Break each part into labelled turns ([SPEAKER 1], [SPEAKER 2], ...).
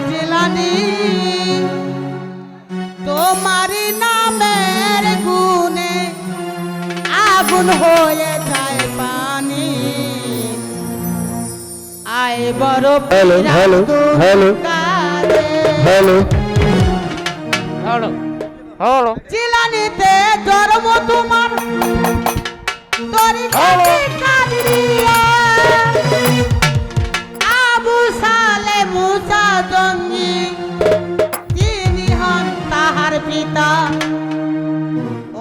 [SPEAKER 1] জিলানি তোমারি নামের গুণে আগুন হয়ে যায় পানি আয় বড়
[SPEAKER 2] hello hello hello hello hello hello
[SPEAKER 1] জিলানিতে জন্ম তোমার তরিকাতে কাদরিয়া আবু সালে মুসা জঙ্গি তিনি হন তাহার পিতা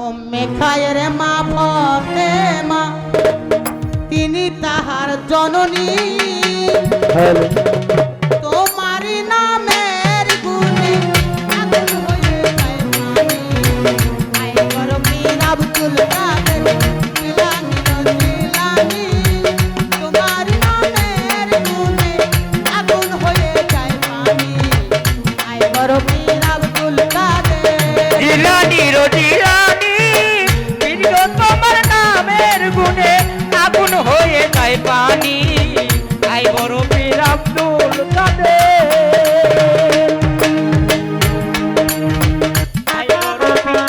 [SPEAKER 1] উম্মে খায়ের মা ফাতেমা তিনি তাহার জননী
[SPEAKER 2] হ্যালো
[SPEAKER 1] তোমারি নামের গুণে আগুন হয়ে যায় পানি আয় বড় পীর আব্দুল কাদের জিলানী জিলানী তোমারি নামের গুণে আগুন হয়ে যায় পানি আয় বড় পীর আব্দুল কাদের
[SPEAKER 2] জিলানি রো জিলানি পীর তোমার নামের গুণে আগুন হয়ে যায় পানি আই বড় পীর আব্দুল কাদের আই বড় পীর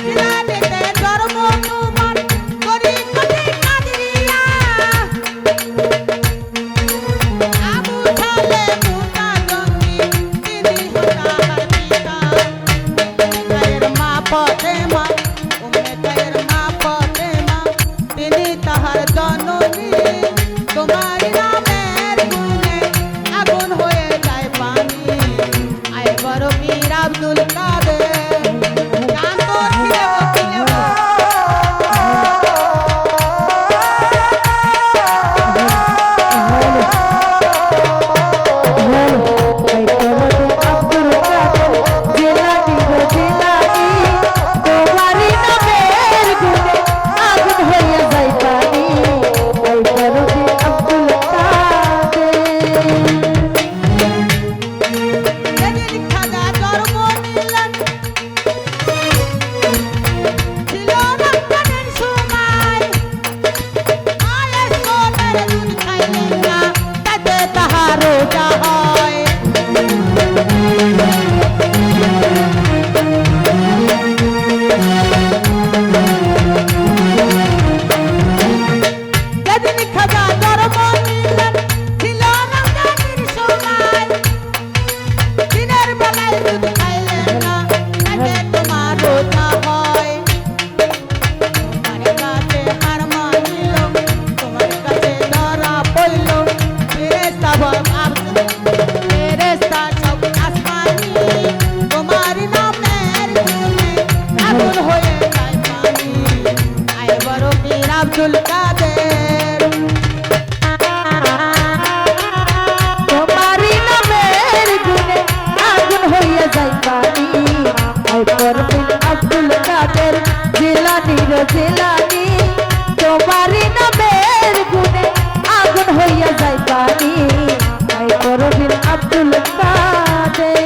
[SPEAKER 1] জিলানিতে জন্ম তোমার তরিকাতে কাদরিয়া আবু সালে মুসা জঙ্গি তিনি হন তাহার পিতা খায়ের মা ফাতেমা উম্মে খায়ের মা ফাতেমা তিনি তাহার জননী তোমার নামের গুণে আগুন হয়ে যায় পানি আয় বড় পীর আব্দুল কাদের গান তো খিলেব যেদিন খাজা জন্ম নিলেন ছিল রমজানের সময় আয়েস কোনের দুধ খাইলেন না তাতে তাহার রোজা হয় যেদিন খাজা জন্ম নিলেন ছিল রমজানের সময় দিনের বেলায় দুধ খাইলেন না তাতে তোমার রোজা হয় তোমার কাছে হার মানিল তোমার কাছে ধরা পড়ল ফেরেশতা ফেরেশতা সব আসমানি তোমার নামের গুণে আগুন হয়ে যায় পানি আয় বড় পীর আব্দুল কাদের
[SPEAKER 3] তোমারি নামের গুণে আগুন হইয়া যায় পানি আই পরবিন আব্দুল কাদের জিলানি রো জিলানি তোমারি নামের গুণে আগুন হইয়া যায় পানি আই পরবিন আব্দুল কাদের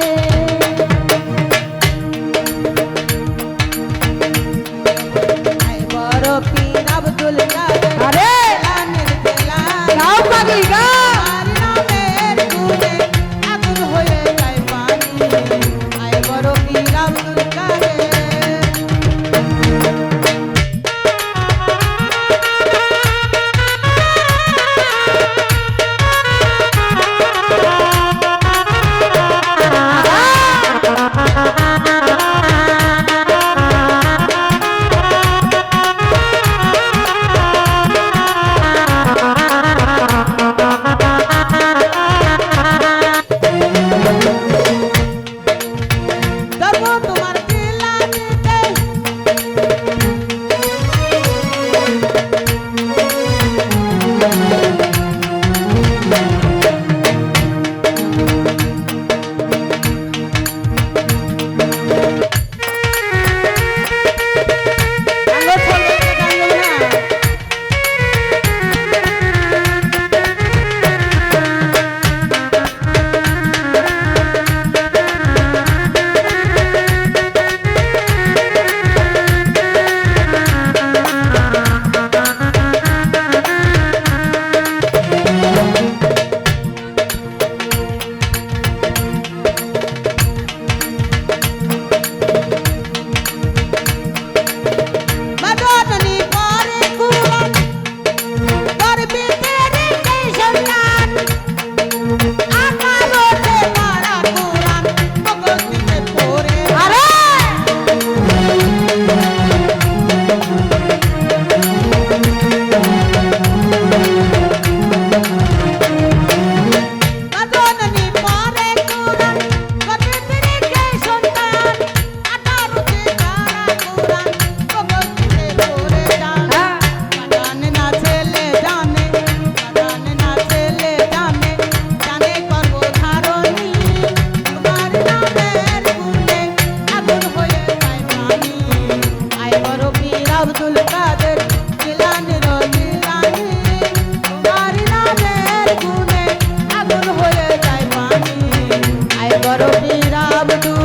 [SPEAKER 1] আয় বড় পীর আব্দুল কাদের
[SPEAKER 3] আরে
[SPEAKER 1] জিলানির জিলানি
[SPEAKER 3] গাও পাগলি গা
[SPEAKER 1] তোমার নামের গুণে আগুন হয়ে যায় পানি আয় বড় পীর আব্দুল কাদের বড় পীর আব্দুল